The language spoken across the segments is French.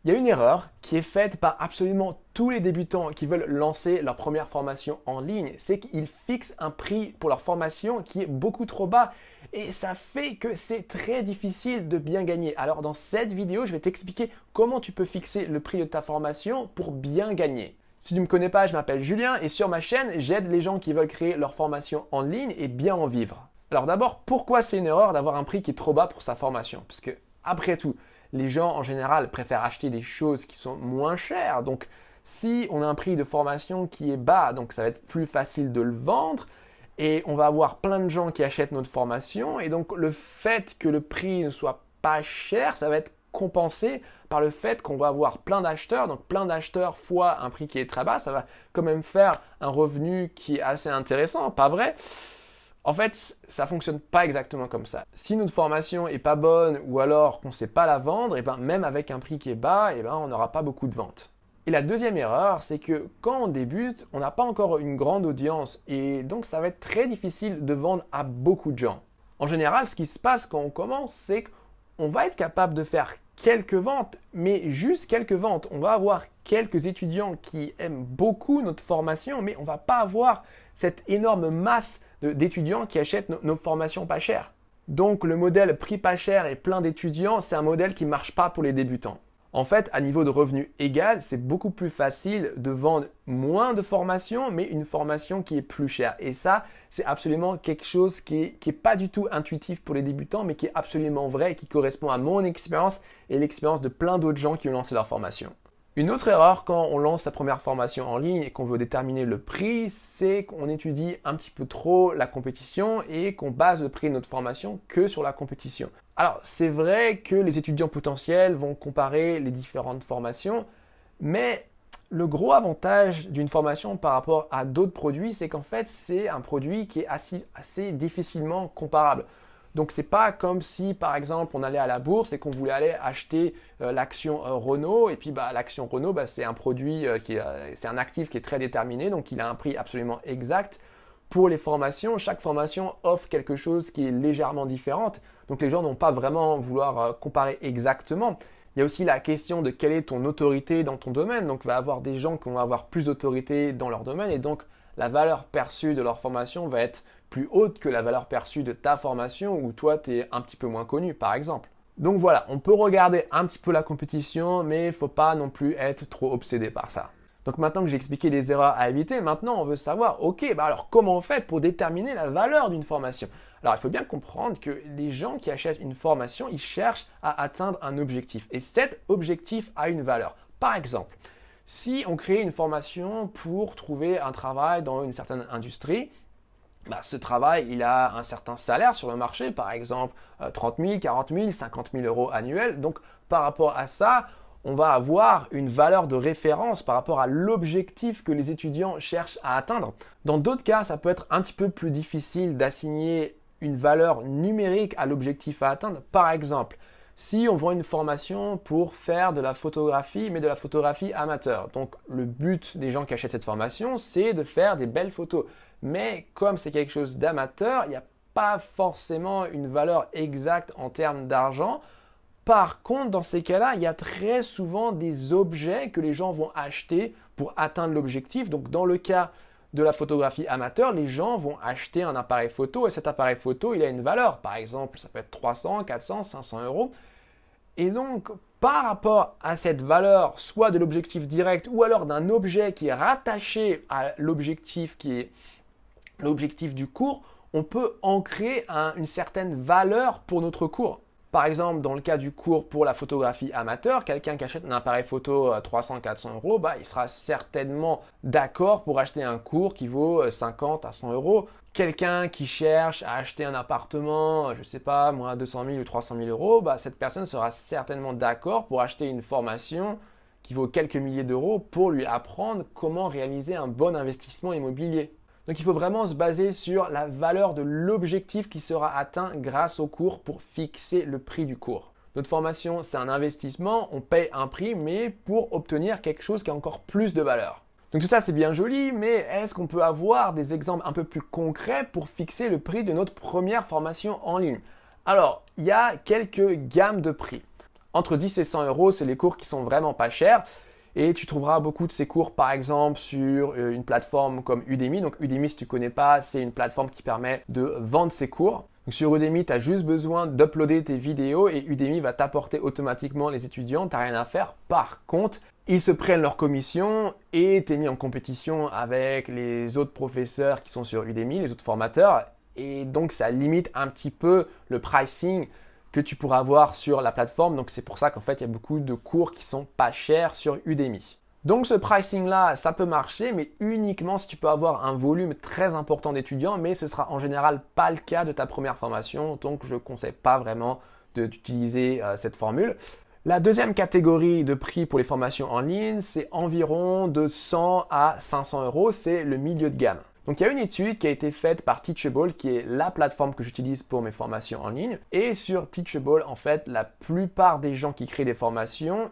Il y a une erreur qui est faite par absolument tous les débutants qui veulent lancer leur première formation en ligne, c'est qu'ils fixent un prix pour leur formation qui est beaucoup trop bas et ça fait que c'est très difficile de bien gagner. Alors dans cette vidéo, je vais t'expliquer comment tu peux fixer le prix de ta formation pour bien gagner. Si tu ne me connais pas, je m'appelle Julien et sur ma chaîne, j'aide les gens qui veulent créer leur formation en ligne et bien en vivre. Alors d'abord, pourquoi c'est une erreur d'avoir un prix qui est trop bas pour sa formation? Parce que après tout, les gens en général préfèrent acheter des choses qui sont moins chères. Donc si on a un prix de formation qui est bas, donc ça va être plus facile de le vendre et on va avoir plein de gens qui achètent notre formation et donc le fait que le prix ne soit pas cher, ça va être compensé par le fait qu'on va avoir plein d'acheteurs, donc plein d'acheteurs fois un prix qui est très bas, ça va quand même faire un revenu qui est assez intéressant, pas vrai? En fait, ça ne fonctionne pas exactement comme ça. Si notre formation est pas bonne ou alors qu'on ne sait pas la vendre, et ben même avec un prix qui est bas, et ben on n'aura pas beaucoup de ventes. Et la deuxième erreur, c'est que quand on débute, on n'a pas encore une grande audience et donc ça va être très difficile de vendre à beaucoup de gens. En général, ce qui se passe quand on commence, c'est qu'on va être capable de faire quelques ventes, mais juste quelques ventes. On va avoir quelques étudiants qui aiment beaucoup notre formation, mais on ne va pas avoir cette énorme masse d'étudiants qui achètent nos formations pas chères. Donc le modèle prix pas cher et plein d'étudiants, c'est un modèle qui ne marche pas pour les débutants. En fait, à niveau de revenu égal, c'est beaucoup plus facile de vendre moins de formations, mais une formation qui est plus chère. Et ça, c'est absolument quelque chose qui est pas du tout intuitif pour les débutants, mais qui est absolument vrai et qui correspond à mon expérience et l'expérience de plein d'autres gens qui ont lancé leur formation. Une autre erreur quand on lance sa première formation en ligne et qu'on veut déterminer le prix, c'est qu'on étudie un petit peu trop la compétition et qu'on base le prix de notre formation que sur la compétition. Alors, c'est vrai que les étudiants potentiels vont comparer les différentes formations, mais le gros avantage d'une formation par rapport à d'autres produits, c'est qu'en fait, c'est un produit qui est assez difficilement comparable. Donc, ce n'est pas comme si, par exemple, on allait à la bourse et qu'on voulait aller acheter l'action Renault. Et puis, l'action Renault, c'est un produit, c'est un actif qui est très déterminé. Donc, il a un prix absolument exact. Pour les formations, chaque formation offre quelque chose qui est légèrement différente. Donc, les gens n'ont pas vraiment vouloir comparer exactement. Il y a aussi la question de quelle est ton autorité dans ton domaine. Donc, il va y avoir des gens qui vont avoir plus d'autorité dans leur domaine et donc la valeur perçue de leur formation va être plus haute que la valeur perçue de ta formation où toi, tu es un petit peu moins connu, par exemple. Donc voilà, on peut regarder un petit peu la compétition, mais il ne faut pas non plus être trop obsédé par ça. Donc maintenant que j'ai expliqué les erreurs à éviter, maintenant on veut savoir, ok, alors comment on fait pour déterminer la valeur d'une formation? Alors il faut bien comprendre que les gens qui achètent une formation, ils cherchent à atteindre un objectif. Et cet objectif a une valeur. Par exemple, si on crée une formation pour trouver un travail dans une certaine industrie, ce travail, il a un certain salaire sur le marché, par exemple 30 000, 40 000, 50 000 euros annuels. Donc par rapport à ça, on va avoir une valeur de référence par rapport à l'objectif que les étudiants cherchent à atteindre. Dans d'autres cas, ça peut être un petit peu plus difficile d'assigner une valeur numérique à l'objectif à atteindre. Par exemple, si on vend une formation pour faire de la photographie, mais de la photographie amateur. Donc le but des gens qui achètent cette formation, c'est de faire des belles photos. Mais comme c'est quelque chose d'amateur, il n'y a pas forcément une valeur exacte en termes d'argent. Par contre, dans ces cas-là, il y a très souvent des objets que les gens vont acheter pour atteindre l'objectif. Donc dans le cas de la photographie amateur, les gens vont acheter un appareil photo et cet appareil photo, il a une valeur. Par exemple, ça peut être 300, 400, 500 euros. Et donc, par rapport à cette valeur, soit de l'objectif direct ou alors d'un objet qui est rattaché à l'objectif qui est l'objectif du cours, on peut ancrer une certaine valeur pour notre cours. Par exemple, dans le cas du cours pour la photographie amateur, quelqu'un qui achète un appareil photo à 300-400 euros, il sera certainement d'accord pour acheter un cours qui vaut 50 à 100 euros. Quelqu'un qui cherche à acheter un appartement, je ne sais pas, moi, 200 000 ou 300 000 euros, cette personne sera certainement d'accord pour acheter une formation qui vaut quelques milliers d'euros pour lui apprendre comment réaliser un bon investissement immobilier. Donc il faut vraiment se baser sur la valeur de l'objectif qui sera atteint grâce au cours pour fixer le prix du cours. Notre formation, c'est un investissement, on paye un prix, mais pour obtenir quelque chose qui a encore plus de valeur. Donc tout ça, c'est bien joli, mais est-ce qu'on peut avoir des exemples un peu plus concrets pour fixer le prix de notre première formation en ligne? Alors, il y a quelques gammes de prix. Entre 10 et 100 euros, c'est les cours qui sont vraiment pas chers. Et tu trouveras beaucoup de ces cours, par exemple, sur une plateforme comme Udemy. Donc Udemy, si tu ne connais pas, c'est une plateforme qui permet de vendre ses cours. Donc sur Udemy, tu as juste besoin d'uploader tes vidéos et Udemy va t'apporter automatiquement les étudiants. Tu n'as rien à faire. Par contre, ils se prennent leur commission et tu es mis en compétition avec les autres professeurs qui sont sur Udemy, les autres formateurs. Et donc, ça limite un petit peu le pricing que tu pourras avoir sur la plateforme. Donc, c'est pour ça qu'en fait, il y a beaucoup de cours qui sont pas chers sur Udemy. Donc, ce pricing-là, ça peut marcher, mais uniquement si tu peux avoir un volume très important d'étudiants, mais ce sera en général pas le cas de ta première formation. Donc, je ne conseille pas vraiment d'utiliser cette formule. La deuxième catégorie de prix pour les formations en ligne, c'est environ de 100 à 500 euros. C'est le milieu de gamme. Donc, il y a une étude qui a été faite par Teachable, qui est la plateforme que j'utilise pour mes formations en ligne. Et sur Teachable, en fait, la plupart des gens qui créent des formations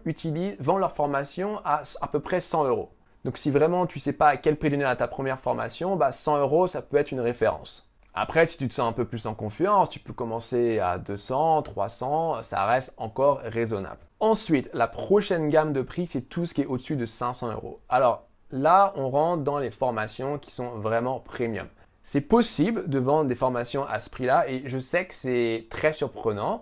vendent leurs formations à peu près 100 euros. Donc, si vraiment tu ne sais pas à quel prix donner à ta première formation, 100 euros, ça peut être une référence. Après, si tu te sens un peu plus en confiance, tu peux commencer à 200, 300, ça reste encore raisonnable. Ensuite, la prochaine gamme de prix, c'est tout ce qui est au-dessus de 500 euros. Alors, là, on rentre dans les formations qui sont vraiment premium. C'est possible de vendre des formations à ce prix-là et je sais que c'est très surprenant.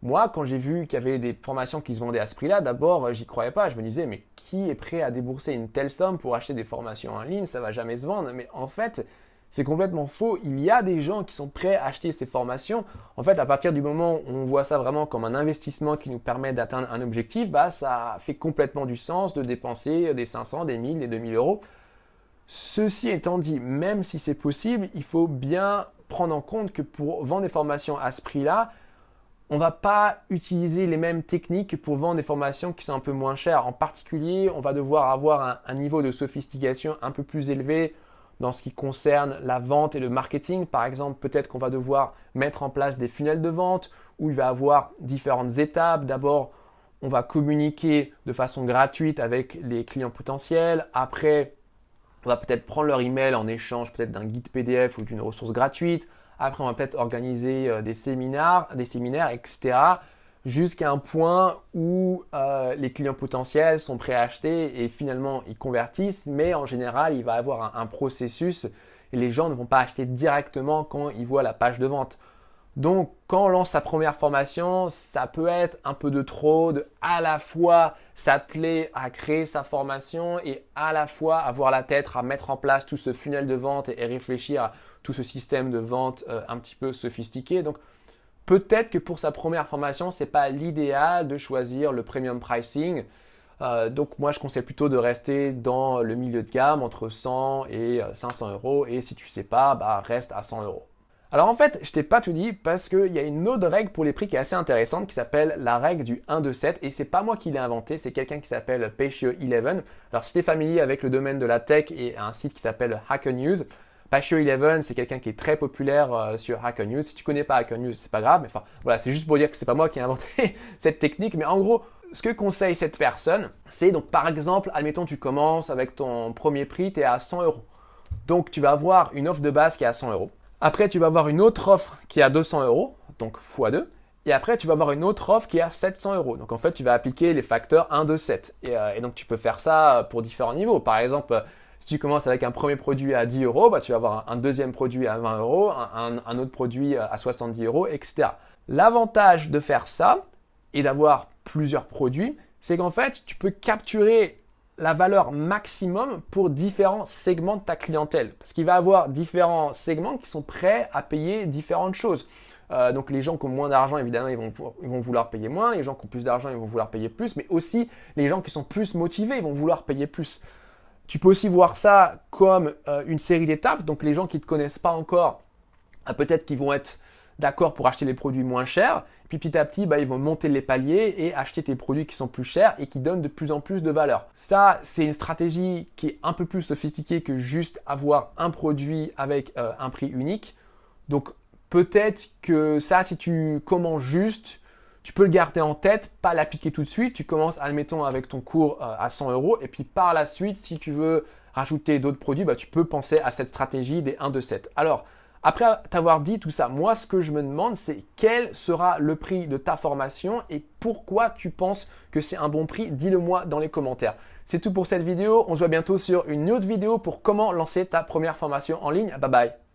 Moi, quand j'ai vu qu'il y avait des formations qui se vendaient à ce prix-là, d'abord, j'y croyais pas. Je me disais, mais qui est prêt à débourser une telle somme pour acheter des formations en ligne? Ça va jamais se vendre. Mais en fait, c'est complètement faux. Il y a des gens qui sont prêts à acheter ces formations. En fait, à partir du moment où on voit ça vraiment comme un investissement qui nous permet d'atteindre un objectif, ça fait complètement du sens de dépenser des 500, des 1000, des 2000 euros. Ceci étant dit, même si c'est possible, il faut bien prendre en compte que pour vendre des formations à ce prix-là, on ne va pas utiliser les mêmes techniques que pour vendre des formations qui sont un peu moins chères. En particulier, on va devoir avoir un niveau de sophistication un peu plus élevé dans ce qui concerne la vente et le marketing. Par exemple, peut-être qu'on va devoir mettre en place des funnels de vente où il va y avoir différentes étapes. D'abord, on va communiquer de façon gratuite avec les clients potentiels. Après, on va peut-être prendre leur email en échange peut-être d'un guide PDF ou d'une ressource gratuite. Après, on va peut-être organiser des séminaires, etc. Jusqu'à un point où les clients potentiels sont prêts à acheter et finalement ils convertissent. Mais en général, il va y avoir un processus et les gens ne vont pas acheter directement quand ils voient la page de vente. Donc, quand on lance sa première formation, ça peut être un peu de trop de à la fois s'atteler à créer sa formation et à la fois avoir la tête à mettre en place tout ce funnel de vente et réfléchir à tout ce système de vente un petit peu sophistiqué. Donc, peut-être que pour sa première formation, ce n'est pas l'idéal de choisir le premium pricing. Donc, moi, je conseille plutôt de rester dans le milieu de gamme entre 100 et 500 euros. Et si tu ne sais pas, reste à 100 euros. Alors en fait, je t'ai pas tout dit parce qu'il y a une autre règle pour les prix qui est assez intéressante qui s'appelle la règle du 1, 2, 7 et c'est pas moi qui l'ai inventé, c'est quelqu'un qui s'appelle Patio11. Alors si tu es familier avec le domaine de la tech et un site qui s'appelle Hacker News, Patio11 c'est quelqu'un qui est très populaire sur Hacker News. Si tu connais pas Hacker News, c'est pas grave, mais enfin voilà, c'est juste pour dire que c'est pas moi qui ai inventé cette technique, mais en gros, ce que conseille cette personne, c'est donc par exemple, admettons tu commences avec ton premier prix, tu es à 100 euros. Donc tu vas avoir une offre de base qui est à 100 euros. Après, tu vas avoir une autre offre qui est à 200 euros, donc x2. Et après, tu vas avoir une autre offre qui est à 700 euros. Donc en fait, tu vas appliquer les facteurs 1, 2, 7. Et donc tu peux faire ça pour différents niveaux. Par exemple, si tu commences avec un premier produit à 10 euros, tu vas avoir un deuxième produit à 20 euros, un autre produit à 70 euros, etc. L'avantage de faire ça et d'avoir plusieurs produits, c'est qu'en fait, tu peux capturer la valeur maximum pour différents segments de ta clientèle. Parce qu'il va y avoir différents segments qui sont prêts à payer différentes choses. Donc les gens qui ont moins d'argent, évidemment, ils vont vouloir payer moins. Les gens qui ont plus d'argent, ils vont vouloir payer plus. Mais aussi, les gens qui sont plus motivés, ils vont vouloir payer plus. Tu peux aussi voir ça comme une série d'étapes. Donc les gens qui ne te connaissent pas encore, peut-être qu'ils vont être d'accord pour acheter les produits moins chers. Puis petit à petit, ils vont monter les paliers et acheter tes produits qui sont plus chers et qui donnent de plus en plus de valeur. Ça, c'est une stratégie qui est un peu plus sophistiquée que juste avoir un produit avec un prix unique. Donc peut-être que ça, si tu commences juste, tu peux le garder en tête, pas l'appliquer tout de suite. Tu commences, admettons, avec ton cours à 100 euros et puis par la suite, si tu veux rajouter d'autres produits, tu peux penser à cette stratégie des 1, 2, 7. Alors, Après t'avoir dit tout ça, moi ce que je me demande, c'est quel sera le prix de ta formation et pourquoi tu penses que c'est un bon prix. Dis-le moi dans les commentaires. C'est tout pour cette vidéo. On se voit bientôt sur une autre vidéo pour comment lancer ta première formation en ligne. Bye bye.